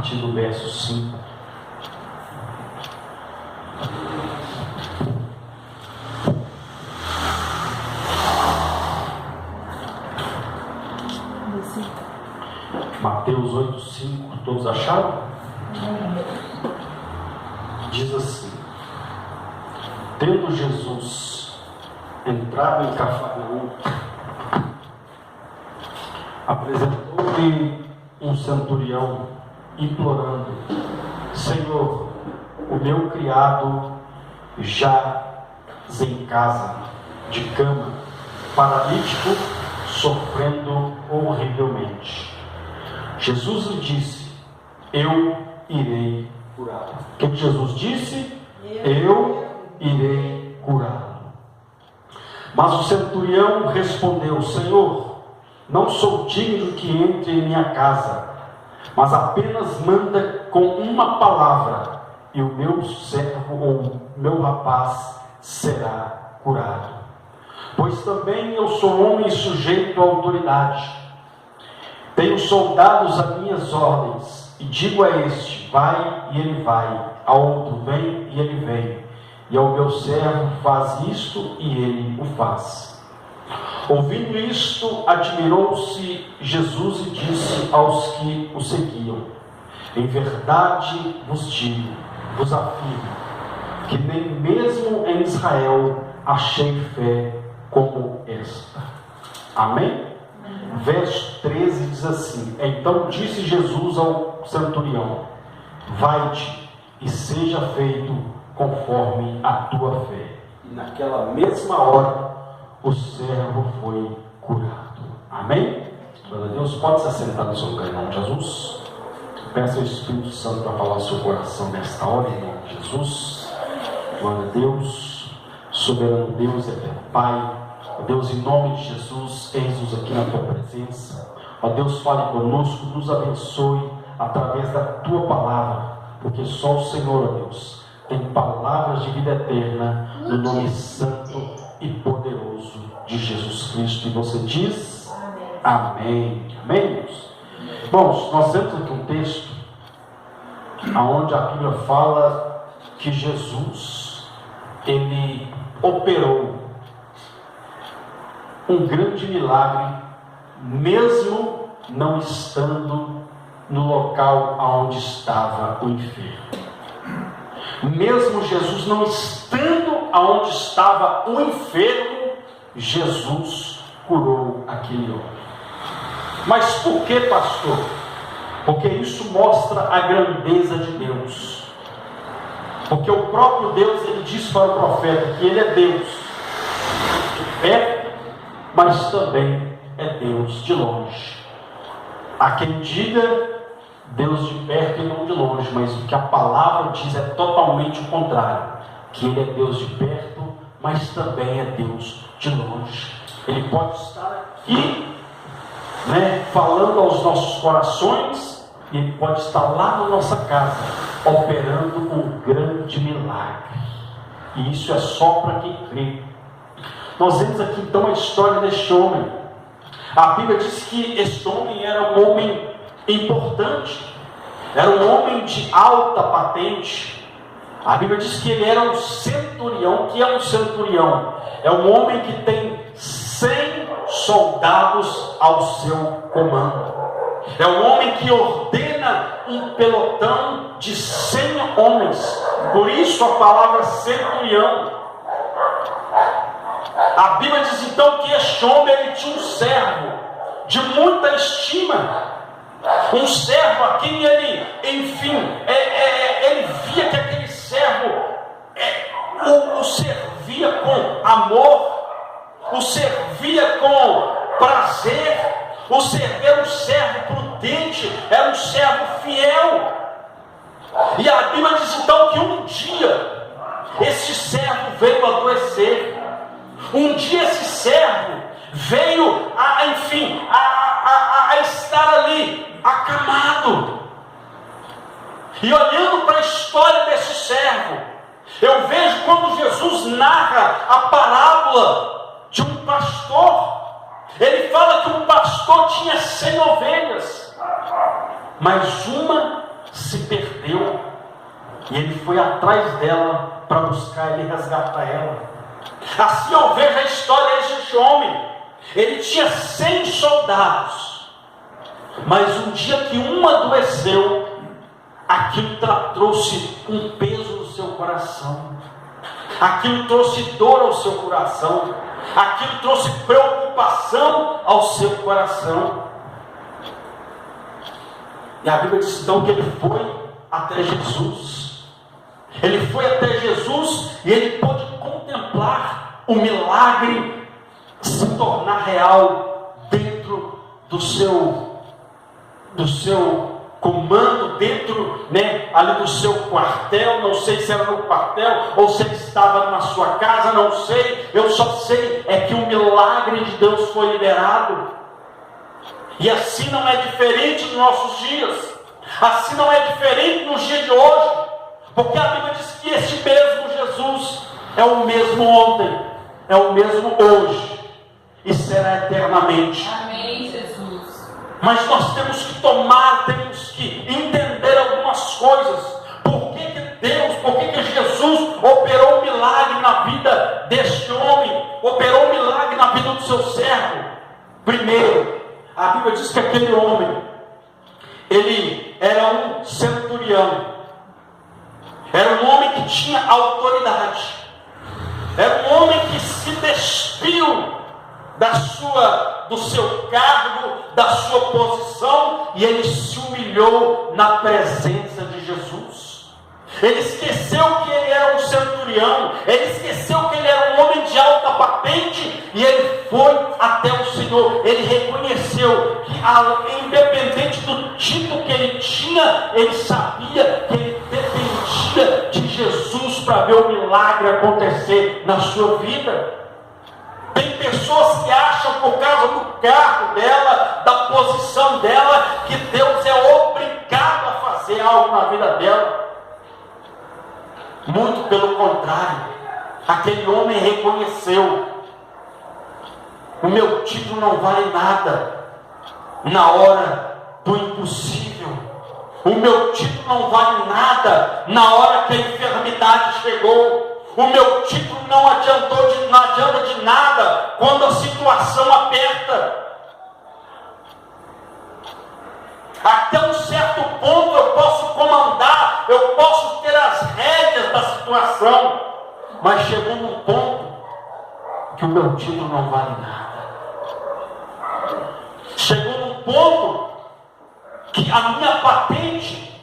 partir do verso 5. Mateus 8:5, todos acharam? Diz assim: tendo Jesus entrado em Cafarnaum, apresentou-lhe um centurião, implorando: Senhor, o meu criado jaz em casa, de cama, paralítico, sofrendo horrivelmente. Jesus lhe disse: eu irei curá-lo. O que Jesus disse? Eu irei curá-lo. Mas o centurião respondeu: Senhor, não sou digno que entre em minha casa, mas apenas manda com uma palavra, e o meu servo ou o meu rapaz será curado. Pois também eu sou homem sujeito à autoridade. Tenho soldados a minhas ordens, e digo a este: vai, e ele vai; a outro: vem, e ele vem; e ao meu servo: faz isto, e ele o faz. Ouvindo isto, admirou-se Jesus e disse aos que o seguiam: em verdade vos digo, vos afirmo, que nem mesmo em Israel achei fé como esta. Amém? Verso 13 diz assim: então disse Jesus ao centurião: vai-te e seja feito conforme a tua fé. E naquela mesma hora o servo foi curado. Amém? Glória a Deus. Pode se assentar no seu lugar em nome de Jesus. Peça ao Espírito Santo para falar ao seu coração nesta hora em nome de Jesus. Glória a Deus. Soberano Deus, eterno Pai, ó Deus, em nome de Jesus, eis-nos aqui na tua presença. Ó Deus, fale conosco, nos abençoe através da tua palavra, porque só o Senhor, ó Deus, tem palavras de vida eterna, no nome santo e poderoso de Jesus Cristo. E você diz amém. Amém, irmãos? Bom, nós temos aqui um texto onde a Bíblia fala que Jesus, ele operou um grande milagre, mesmo não estando no local onde estava o enfermo. Mesmo Jesus não estando onde estava o enfermo, Jesus curou aquele homem. Mas por que, pastor? Porque isso mostra a grandeza de Deus. Porque o próprio Deus, ele diz para o profeta que ele é Deus de perto, mas também é Deus de longe. Há quem diga Deus de perto e não de longe, mas o que a palavra diz é totalmente o contrário, que ele é Deus de perto, mas também é Deus de longe. Ele pode estar aqui, falando aos nossos corações, e ele pode estar lá na nossa casa, operando um grande milagre. E isso é só para quem crê. Nós vemos aqui então a história deste homem. A Bíblia diz que este homem era um homem importante, era um homem de alta patente. A Bíblia diz que ele era um centurião. O que é um centurião? É um homem que tem 100 soldados ao seu comando. É um homem que ordena um pelotão de 100 homens. Por isso a palavra centurião. A Bíblia diz então que este homem, ele tinha um servo de muita estima. Um servo a quem ele, enfim, ele via que aquele servo o servia com amor, o servia com prazer, era um servo prudente, era um servo fiel. E a Bíblia diz então que um dia esse servo veio adoecer. Um dia esse servo veio a estar ali acamado. E olhando para a história desse servo, eu vejo quando Jesus narra a parábola de um pastor. Ele fala que um pastor tinha 100 ovelhas, mas uma se perdeu. E ele foi atrás dela para buscar e resgatar ela. Assim eu vejo a história deste homem. Ele tinha 100 soldados. Mas um dia que um adoeceu, aquilo trouxe um peso no seu coração. Aquilo trouxe dor ao seu coração. Aquilo trouxe preocupação ao seu coração. E a Bíblia diz então que ele foi até Jesus. Ele foi até Jesus e ele pôde contemplar o milagre se tornar real dentro do seu comando, dentro, ali do seu quartel. Não sei se era no quartel ou se ele estava na sua casa, não sei. Eu só sei é que o milagre de Deus foi liberado. E assim não é diferente nos nossos dias. Assim não é diferente nos dias de hoje. Porque a Bíblia diz que este mesmo Jesus é o mesmo ontem, é o mesmo hoje e será eternamente. Amém, Jesus. Mas nós temos que entender algumas coisas. Por que Jesus operou um milagre na vida deste homem? Operou um milagre na vida do seu servo? Primeiro, a Bíblia diz que aquele homem, ele era um centurião. Era um homem que tinha autoridade. Era um homem que se despiu do seu cargo, da sua posição, e ele se humilhou na presença de Jesus. Ele esqueceu que ele era um centurião, ele esqueceu que ele era um homem de alta patente, e ele foi até o Senhor. Ele reconheceu que, independente do título que ele tinha, ele sabia que ele dependia de Jesus para ver o milagre acontecer na sua vida. Tem pessoas que acham, por causa do cargo dela, da posição dela, que Deus é obrigado a fazer algo na vida dela. Muito pelo contrário, aquele homem reconheceu: o meu título não vale nada na hora do impossível. O meu título não vale nada na hora que a enfermidade chegou. O meu título não adianta de nada quando a situação aperta. Até um certo ponto eu posso comandar, eu posso ter as rédeas da situação, mas chegou num ponto que o meu título não vale nada. Chegou num ponto que a minha patente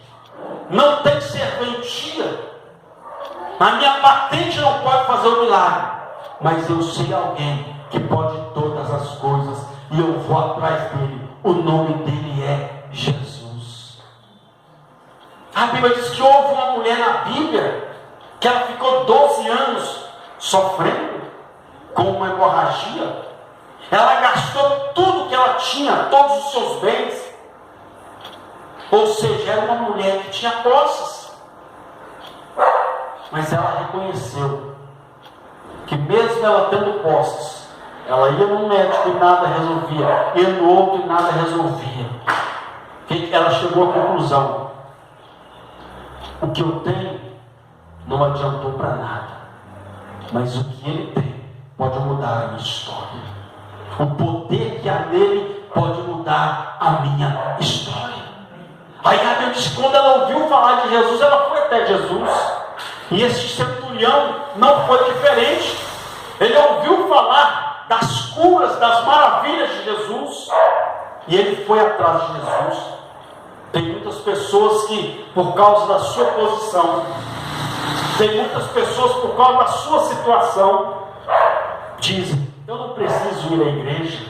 não tem serventia. A minha patente não pode fazer o milagre, mas eu sei alguém que pode todas as coisas, e eu vou atrás dele. O nome dele é Jesus. A Bíblia diz que houve uma mulher na Bíblia que ela ficou 12 anos sofrendo com uma hemorragia. Ela gastou tudo que ela tinha, todos os seus bens. Ou seja, era uma mulher que tinha posses. Mas ela reconheceu que mesmo ela tendo posses, ela ia no médico e nada resolvia, ia no outro e nada resolvia. Ela chegou à conclusão: o que eu tenho não adiantou para nada, mas o que ele tem pode mudar a minha história. O poder que há nele pode mudar a minha história. Aí a Bíblia diz que quando ela ouviu falar de Jesus, ela foi até Jesus. E esse centurião não foi diferente. Ele ouviu falar das curas, das maravilhas de Jesus, e ele foi atrás de Jesus. Tem muitas pessoas que, por causa da sua posição, tem muitas pessoas, por causa da sua situação, dizem: eu não preciso ir à igreja,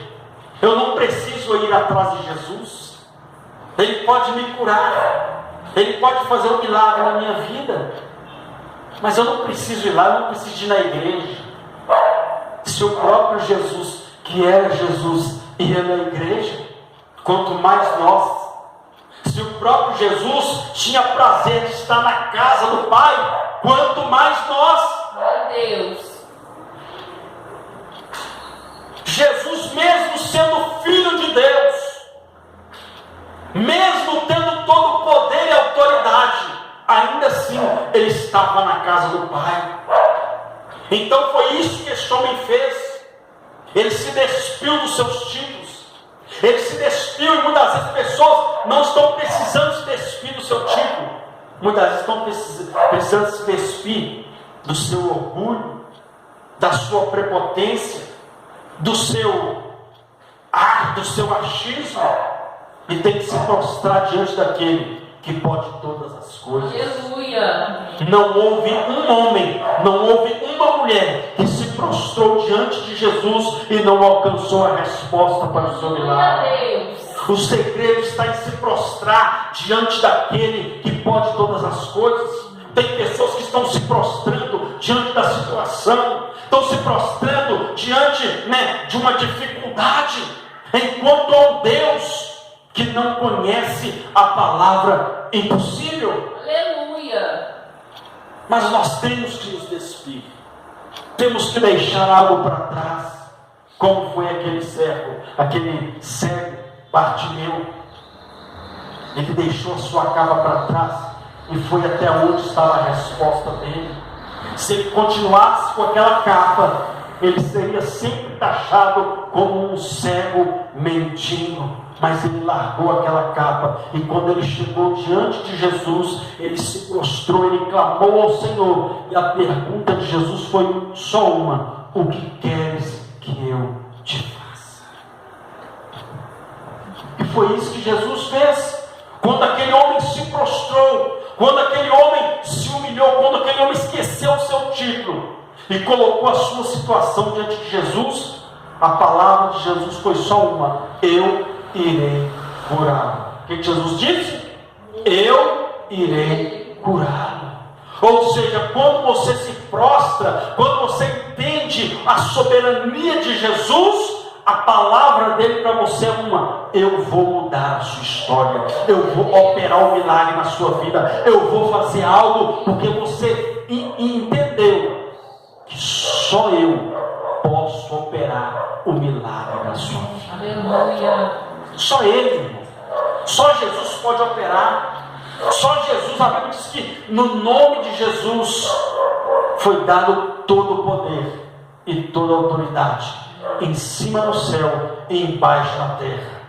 eu não preciso ir atrás de Jesus, ele pode me curar, ele pode fazer um milagre na minha vida, mas eu não preciso ir lá, eu não preciso ir na igreja. Se o próprio Jesus, que era Jesus, ia na igreja, quanto mais nós. Se o próprio Jesus tinha prazer de estar na casa do Pai, quanto mais nós. Meu Deus. Jesus, mesmo sendo Filho de Deus, mesmo tendo todo o poder e autoridade, ele estava na casa do Pai. Então foi isso que este homem fez. Ele se despiu dos seus títulos. Ele se despiu, e muitas vezes pessoas não estão precisando se despir do seu título. Muitas vezes estão precisando se despir do seu orgulho, da sua prepotência, do seu do seu achismo, e tem que se prostrar diante daquele que pode todas as coisas. Aleluia. Não houve um homem, não houve uma mulher que se prostrou diante de Jesus e não alcançou a resposta para o seu milagre. O segredo está em se prostrar diante daquele que pode todas as coisas. Tem pessoas que estão se prostrando diante da situação, estão se prostrando diante, de uma dificuldade, enquanto há um Deus que não conhece a palavra impossível. Aleluia. Mas nós temos que nos despir, temos que deixar algo para trás, como foi aquele cego Bartimeu. Ele deixou a sua capa para trás e foi até onde estava a resposta dele. Se ele continuasse com aquela capa, ele seria sempre taxado como um cego mendigo. Mas ele largou aquela capa, e quando ele chegou diante de Jesus, ele se prostrou, ele clamou ao Senhor, e a pergunta de Jesus foi só uma: o que queres que eu te faça? E foi isso que Jesus fez. Quando aquele homem se prostrou, quando aquele homem se humilhou, quando aquele homem esqueceu o seu título e colocou a sua situação diante de Jesus, a palavra de Jesus foi só uma: eu irei curá-lo. O que Jesus disse? Eu irei curá-lo. Ou seja, quando você se prostra, quando você entende a soberania de Jesus, a palavra dele para você é uma: eu vou mudar a sua história, eu vou operar um milagre na sua vida, eu vou fazer algo, porque você entendeu que só eu posso operar o milagre na sua vida. Aleluia. Só Ele, irmão. Só Jesus pode operar. Só Jesus. A Bíblia diz que no nome de Jesus foi dado todo o poder e toda a autoridade, em cima no céu e embaixo na terra.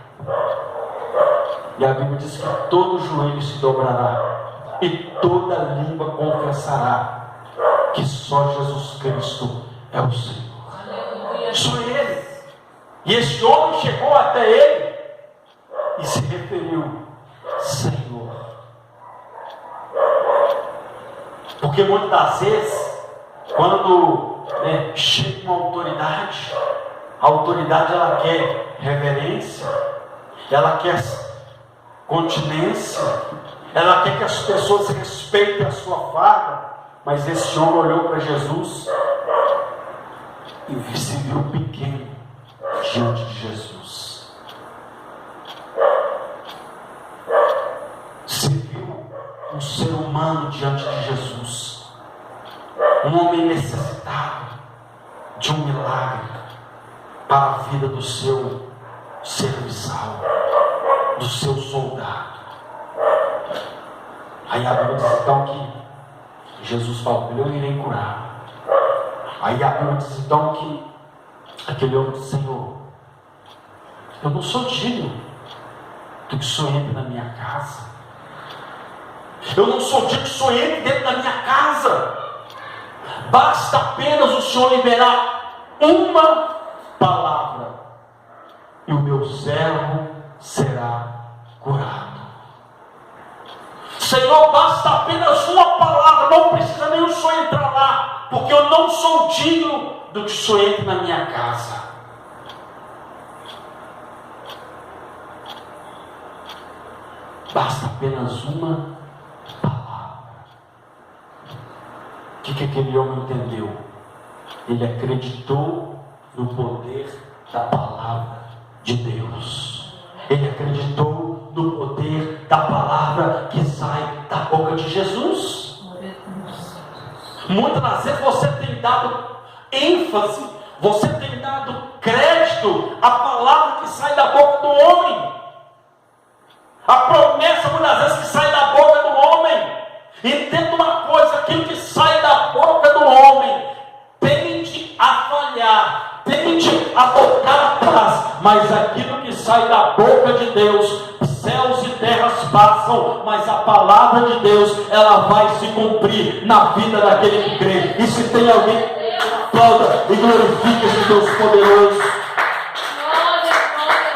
E a Bíblia diz que todo joelho se dobrará e toda língua confessará que só Jesus Cristo é o Senhor. Aleluia. Só Ele. E esse homem chegou até Ele e se referiu: Senhor. Porque muitas das vezes, quando chega uma autoridade, a autoridade ela quer reverência, ela quer continência, ela quer que as pessoas respeitem a sua farda. Mas esse homem olhou para Jesus e se viu pequeno diante de Jesus. Se viu um ser humano diante de Jesus, um homem necessitado de um milagre para a vida do seu serviçal, do seu soldado. Aí a Bíblia diz então que Jesus falou: eu irei curar. Aí a Bíblia diz então que aquele homem disse: Senhor, eu não sou digno do que o Senhor entre na minha casa. Eu não sou digno que o Senhor entre dentro da minha casa. Basta apenas o Senhor liberar uma palavra e o meu servo será curado. Senhor, basta apenas uma palavra, não precisa nem o Senhor entrar lá, porque eu não sou digno do que o Senhor entre na minha casa. Basta apenas uma palavra. O que aquele homem entendeu? Ele acreditou no poder da palavra de Deus. Ele acreditou no poder da palavra que sai da boca de Jesus. Muitas das vezes você tem dado ênfase, você tem dado crédito à palavra que sai da boca do homem, a promessa muitas vezes que sai da boca do homem. Entenda uma coisa: sai da boca de Deus, céus e terras passam, mas a palavra de Deus, ela vai se cumprir na vida daquele que crê. E se tem alguém, aplauda e glorifique esse Deus poderoso.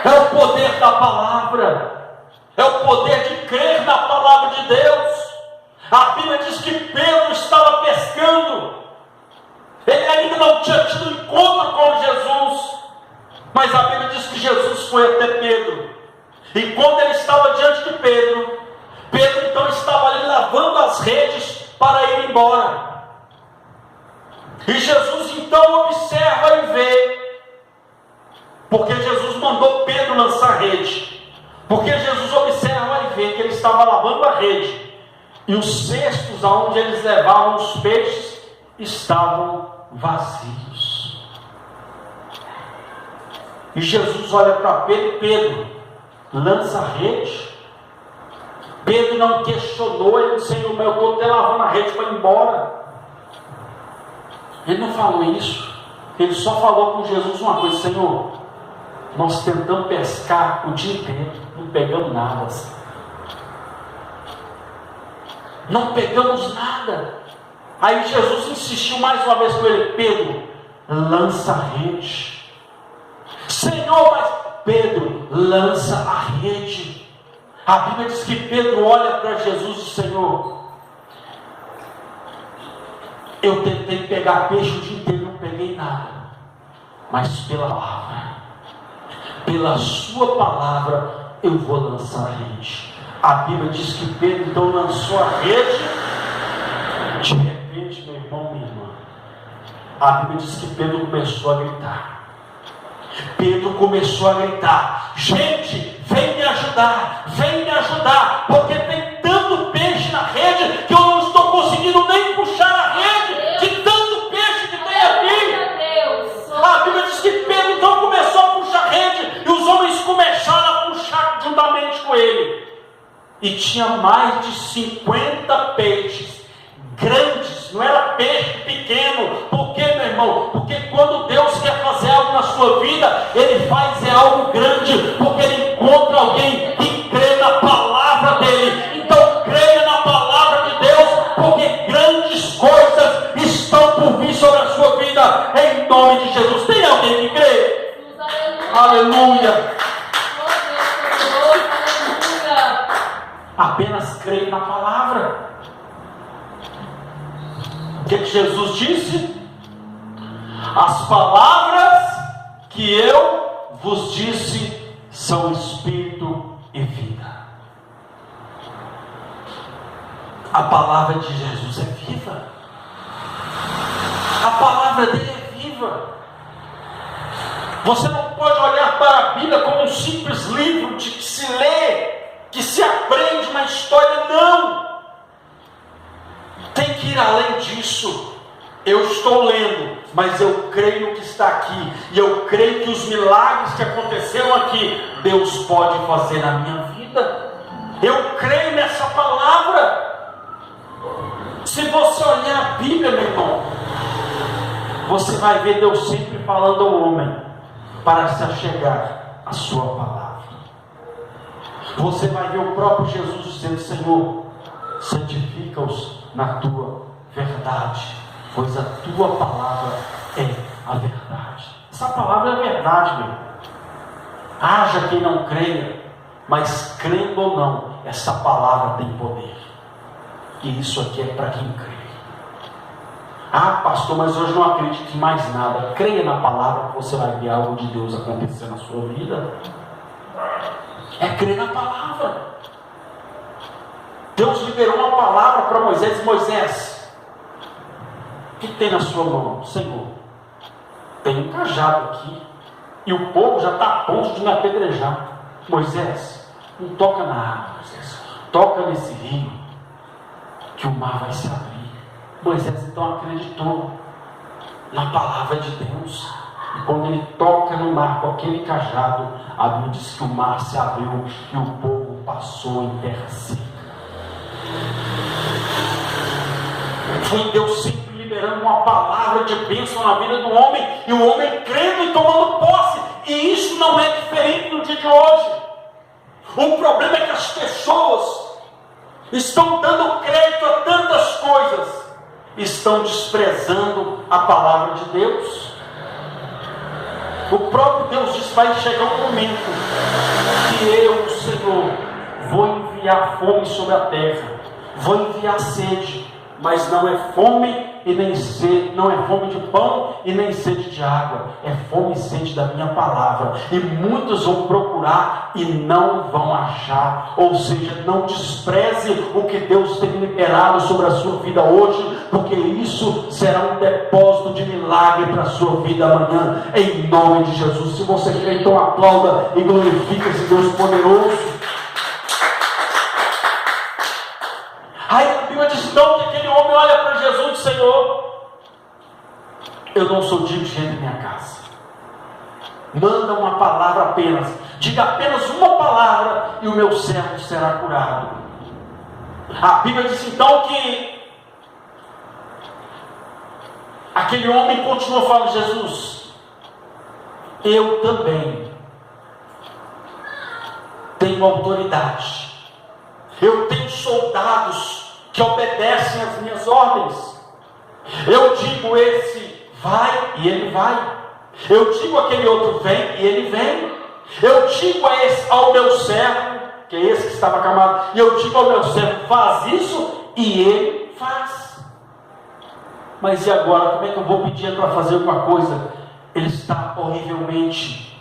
É o poder da palavra, é o poder de crer na palavra de Deus. A Bíblia diz que Pedro estava pescando, ele ainda não tinha tido encontro com Jesus, mas a Bíblia diz que Jesus foi até Pedro, e quando ele estava diante de Pedro, Pedro então estava ali lavando as redes para ir embora, e Jesus então observa e vê, porque Jesus mandou Pedro lançar a rede, porque Jesus observa e vê que ele estava lavando a rede, e os cestos aonde eles levavam os peixes estavam vazios. E Jesus olha para Pedro, Pedro, lança a rede. Pedro não questionou, ele disse, Senhor, eu estou até lavando a rede para ir embora. Ele não falou isso, ele só falou com Jesus uma coisa, Senhor, nós tentamos pescar o dia inteiro, não pegamos nada. Não pegamos nada. Aí Jesus insistiu mais uma vez com ele, Pedro, lança a rede. Senhor, mas Pedro, lança a rede. A Bíblia diz que Pedro olha para Jesus e diz, Senhor, eu tentei pegar peixe o dia inteiro, não peguei nada, mas pela palavra, pela sua palavra, eu vou lançar a rede. A Bíblia diz que Pedro então lançou a rede. De repente, meu irmão, minha irmã, a Bíblia diz que Pedro começou a gritar. Pedro começou a gritar, gente, vem me ajudar, porque tem tanto peixe na rede, que eu não estou conseguindo nem puxar a rede, de tanto peixe que tem aqui. A Bíblia diz que Pedro então começou a puxar a rede, e os homens começaram a puxar juntamente com ele. E tinha mais de 50 peixes grandes, não era peixe pequeno. Por quê, meu irmão? Porque quando Deus quer fazer algo na sua vida, Ele faz algo grande, porque Ele encontra alguém que crê na palavra dEle. Então creia na palavra de Deus, porque grandes coisas estão por vir sobre a sua vida, em nome de Jesus. Tem alguém que crê? Aleluia! Apenas creia na palavra. O que Jesus disse? As palavras que eu vos disse são espírito e vida. A palavra de Jesus é viva. A palavra dele é viva. Você não pode olhar para a Bíblia como um simples livro de que se lê, que se aprende uma história, não. Tem que ir além disso. Eu estou lendo, mas eu creio no que está aqui, e eu creio que os milagres que aconteceram aqui, Deus pode fazer na minha vida. Eu creio nessa palavra. Se você olhar a Bíblia, meu irmão, você vai ver Deus sempre falando ao homem para se achegar à sua palavra. Você vai ver o próprio Jesus dizendo, Senhor, santifica-os na tua verdade, pois a tua palavra é a verdade. Essa palavra é a verdade, meu. Haja quem não creia, mas crendo ou não, essa palavra tem poder. E isso aqui é para quem crê. Ah, pastor, mas hoje não acredito em mais nada. Creia na palavra que você vai ver algo de Deus acontecer na sua vida. É crer na palavra. Deus liberou uma palavra para Moisés. Moisés, o que tem na sua mão? Senhor, tem um cajado aqui, e o povo já está a ponto de me apedrejar. Moisés, não toca na água, Moisés, toca nesse rio, que o mar vai se abrir. Moisés então acreditou na palavra de Deus, e quando ele toca no mar com aquele cajado, a Bíblia diz que o mar se abriu e o povo passou em terra seca. Foi Deus sempre liberando uma palavra de bênção na vida do homem, e o homem crendo e tomando posse, E isso não é diferente no dia de hoje. O problema é que as pessoas estão dando crédito a tantas coisas, estão desprezando a palavra de Deus. O próprio Deus diz: vai chegar um momento que eu, o Senhor, vou enviar fome sobre a terra, vou enviar sede, mas não é fome e nem sede, não é fome de pão e nem sede de água, é fome e sede da minha palavra. E muitos vão procurar e não vão achar. Ou seja, não despreze o que Deus tem liberado sobre a sua vida hoje, porque isso será um depósito de milagre para a sua vida amanhã, em nome de Jesus. Se você crê, então aplauda e glorifique esse Deus poderoso. Aí a Bíblia diz então que aquele homem olha para Jesus e diz: Senhor, eu não sou digno de gente em minha casa. Manda uma palavra apenas, diga apenas uma palavra e o meu servo será curado. A Bíblia diz então que aquele homem continua falando: Jesus, eu também tenho autoridade. Eu tenho soldados que obedecem às minhas ordens. Eu digo esse vai e ele vai. Eu digo aquele outro vem e ele vem. Eu digo a esse, ao meu servo, que é esse que estava acamado, e eu digo ao meu servo: faz isso, e ele faz. Mas e agora? Como é que eu vou pedir para fazer alguma coisa? Ele está horrivelmente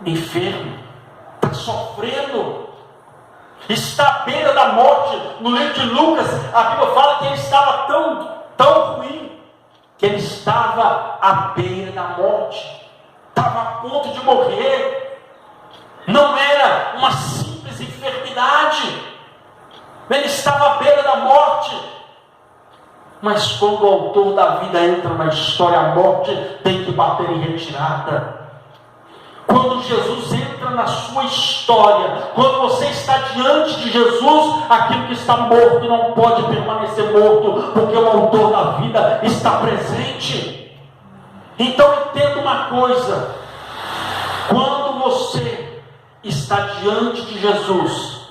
enfermo, está sofrendo, está à beira da morte. No livro de Lucas, a Bíblia fala que ele estava tão ruim, que ele estava à beira da morte, estava a ponto de morrer. Não era uma simples enfermidade, ele estava à beira da morte. Mas quando o autor da vida entra na história, a morte tem que bater em retirada. Quando Jesus entra na sua história, quando você está diante de Jesus, aquilo que está morto não pode permanecer morto, porque o autor da vida está presente. Então entenda uma coisa: quando você está diante de Jesus,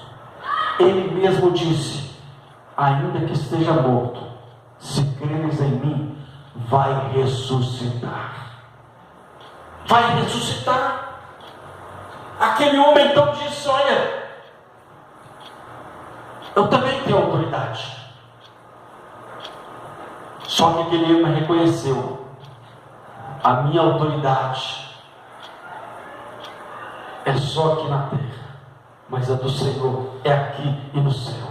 Ele mesmo disse: ainda que esteja morto, se creres em mim, vai ressuscitar. Vai ressuscitar. Aquele homem então disse: olha, eu também tenho autoridade. Só que aquele homem reconheceu: a minha autoridade é só aqui na terra, mas a do Senhor é aqui e no céu.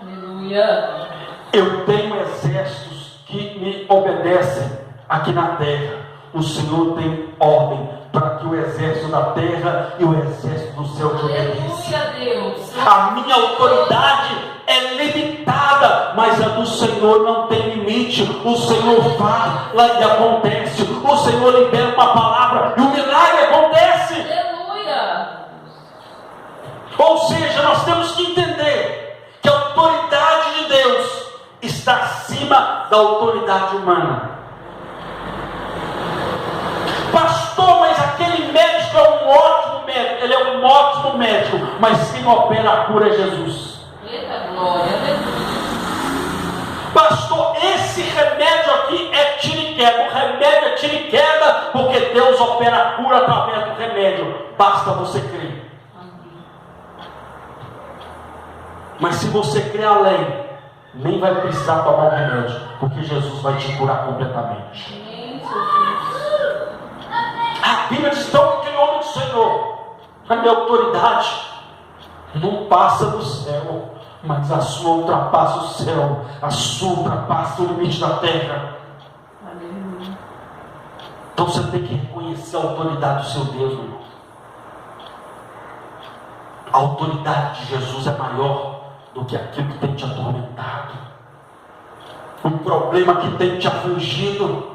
Aleluia. Eu tenho exércitos que me obedecem aqui na terra. O Senhor tem ordem para que o exército da terra e o exército do céu te obedeçam. Aleluia, Deus. A minha autoridade é limitada, mas a do Senhor não tem limite. O Senhor fala e acontece. O Senhor libera uma palavra e o milagre acontece. Aleluia. Ou seja, nós temos que entender que a autoridade de Deus está acima da autoridade humana. Pastor, mas aquele médico é um ótimo médico. Ele é um ótimo médico, mas quem opera a cura é Jesus. Eita glória, Pastor, esse remédio aqui é tiro e queda. O remédio é tiro e queda, porque Deus opera a cura através do remédio. Basta você crer. Mas se você crer além, nem vai precisar tomar o remédio, porque Jesus vai te curar completamente. A Bíblia diz então que aquele homem do Senhor: a minha autoridade não passa do céu, mas a sua ultrapassa o céu, a sua ultrapassa o limite da terra. Aleluia. Então você tem que reconhecer a autoridade do seu Deus, meu irmão. A autoridade de Jesus é maior do que aquilo que tem te atormentado, o problema que tem te afligido,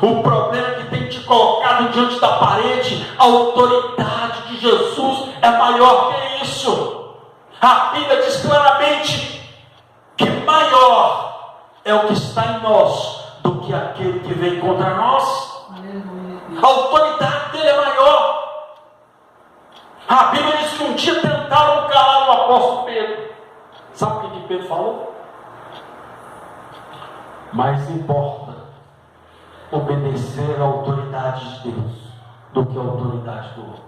o problema que tem te colocado diante da parede. A autoridade de Jesus é maior que isso. A Bíblia diz claramente que maior é o que está em nós do que aquele que vem contra nós. Aleluia. A autoridade dele é maior. A Bíblia diz que um dia tentaram calar o apóstolo Pedro. Sabe o que Pedro falou? Mais importa obedecer à autoridade de Deus do que a autoridade do homem.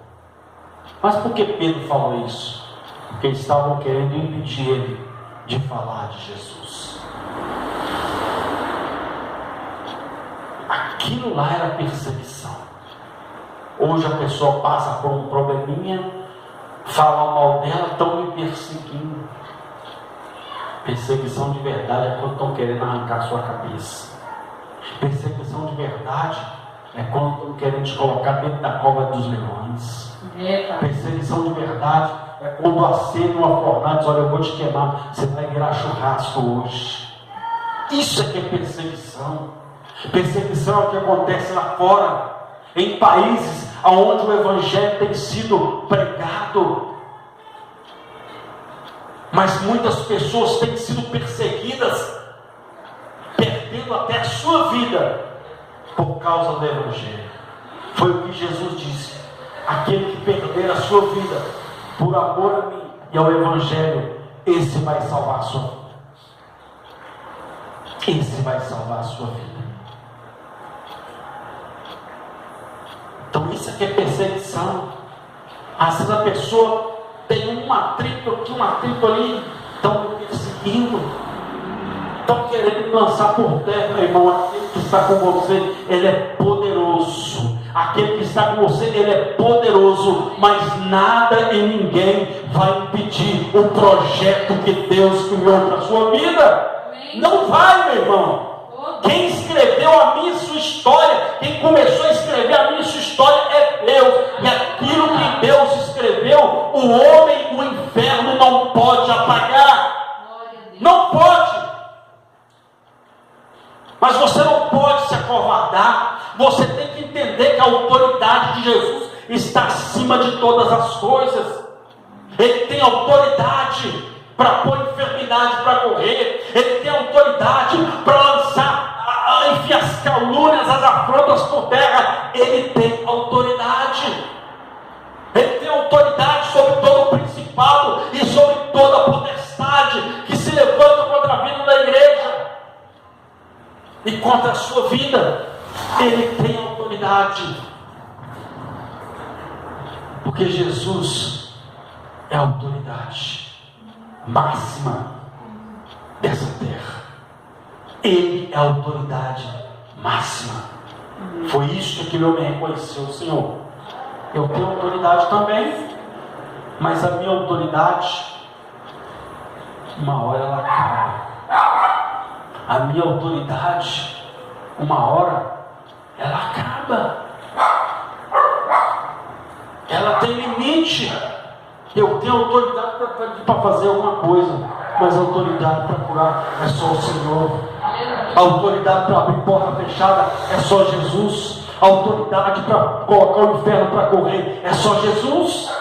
Mas por que Pedro falou isso? Porque estavam querendo impedir ele de falar de Jesus. Aquilo lá era perseguição. Hoje a pessoa passa por um probleminha, fala mal dela, estão me perseguindo. Perseguição de verdade é quando estão querendo arrancar sua cabeça. Perseguição de verdade é quando estão querendo te colocar dentro da cova dos leões. Perseguição de verdade é quando acende uma fornalha e diz: olha, eu vou te queimar, você vai virar churrasco hoje. Isso é que é perseguição. Perseguição é o que acontece lá fora, em países onde o Evangelho tem sido pregado. Mas muitas pessoas têm sido perseguidas, perdendo até a sua vida por causa do Evangelho. Foi o que Jesus disse: aquele que perder a sua vida por amor a mim e ao Evangelho, esse vai salvar a sua vida. Esse vai salvar a sua vida. Então isso aqui é perseguição. Às vezes a pessoa tem um atrito aqui, um atrito ali, estão me perseguindo, estão querendo me lançar por terra, meu irmão. Aquele que está com você, ele é poderoso. Aquele que está com você, ele é poderoso, mas nada e ninguém vai impedir o projeto que Deus criou para a sua vida. Não vai, meu irmão. Quem escreveu a minha e sua história, quem começou a escrever a minha e sua história é Deus. E aquilo que Deus escreveu, o homem, o inferno não pode apagar. Não pode. Mas você não pode se acovardar. Você tem que entender que a autoridade de Jesus está acima de todas as coisas. Ele tem autoridade para pôr enfermidade para correr. Ele tem autoridade para lançar, enfiar as calúnias, as afrontas por terra. Ele tem autoridade. Ele tem autoridade sobre todo o principado e sobre toda a potestade que se levanta contra a vida da igreja e contra a sua vida. Ele tem autoridade, porque Jesus é a autoridade máxima dessa terra. Ele é a autoridade máxima. Foi isso que aquele homem reconheceu: Senhor, eu tenho autoridade também, mas a minha autoridade, uma hora ela acaba. A minha autoridade, uma hora ela acaba. Ela tem limite. Eu tenho autoridade para fazer alguma coisa, mas a autoridade para curar é só o Senhor. A autoridade para abrir porta fechada é só Jesus. A autoridade para colocar o inferno para correr é só Jesus.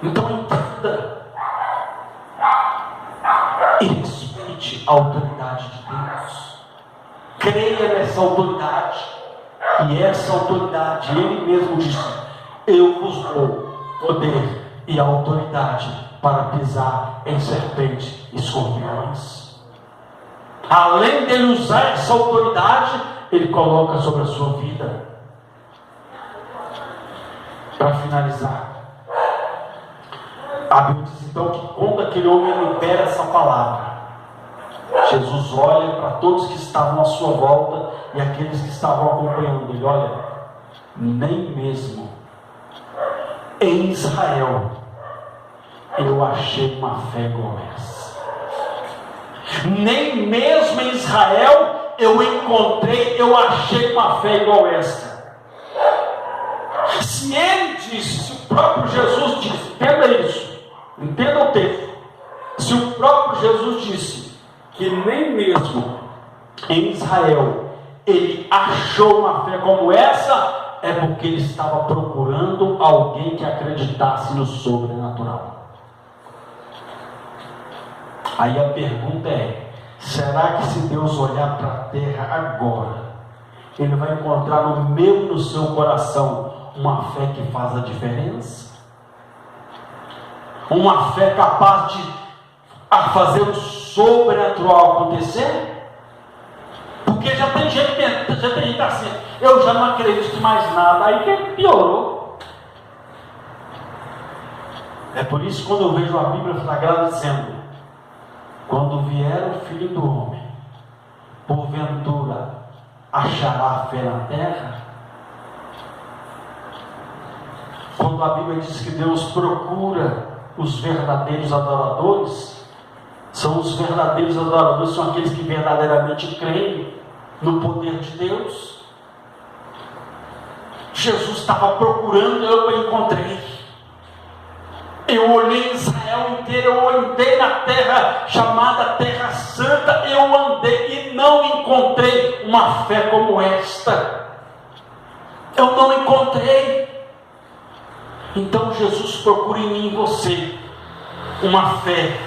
Então entenda e respeite a autoridade de Deus. Creia nessa autoridade. E essa autoridade, Ele mesmo disse: eu vos dou poder e autoridade para pisar em serpentes e escorpiões. Além dele usar essa autoridade, Ele coloca sobre a sua vida. Para finalizar, a Bíblia diz então que quando aquele homem libera essa palavra, Jesus olha para todos que estavam à sua volta e aqueles que estavam acompanhando ele: olha, nem mesmo em Israel eu achei uma fé igual essa. Nem mesmo em Israel eu achei uma fé igual essa. Se ele disse, se o próprio Jesus disse, entenda isso, entenda o texto. Se o próprio Jesus disse que nem mesmo em Israel ele achou uma fé como essa, é porque ele estava procurando alguém que acreditasse no sobrenatural. Aí a pergunta é: será que se Deus olhar para a terra agora, Ele vai encontrar no meu e no seu coração uma fé que faz a diferença, uma fé capaz de fazer o sobrenatural acontecer. Porque já tem gente assim, eu já não acredito em mais nada, aí que piorou. É por isso que quando eu vejo a Bíblia Sagrada dizendo, quando vier o Filho do Homem, porventura achará fé na terra? Quando a Bíblia diz que Deus procura os verdadeiros adoradores, são os verdadeiros adoradores, são aqueles que verdadeiramente creem no poder de Deus. Jesus estava procurando, eu encontrei. Eu olhei Israel inteiro, eu andei na terra chamada Terra Santa, eu andei e não encontrei uma fé como esta. Eu não encontrei. Então Jesus procura em mim e em você uma fé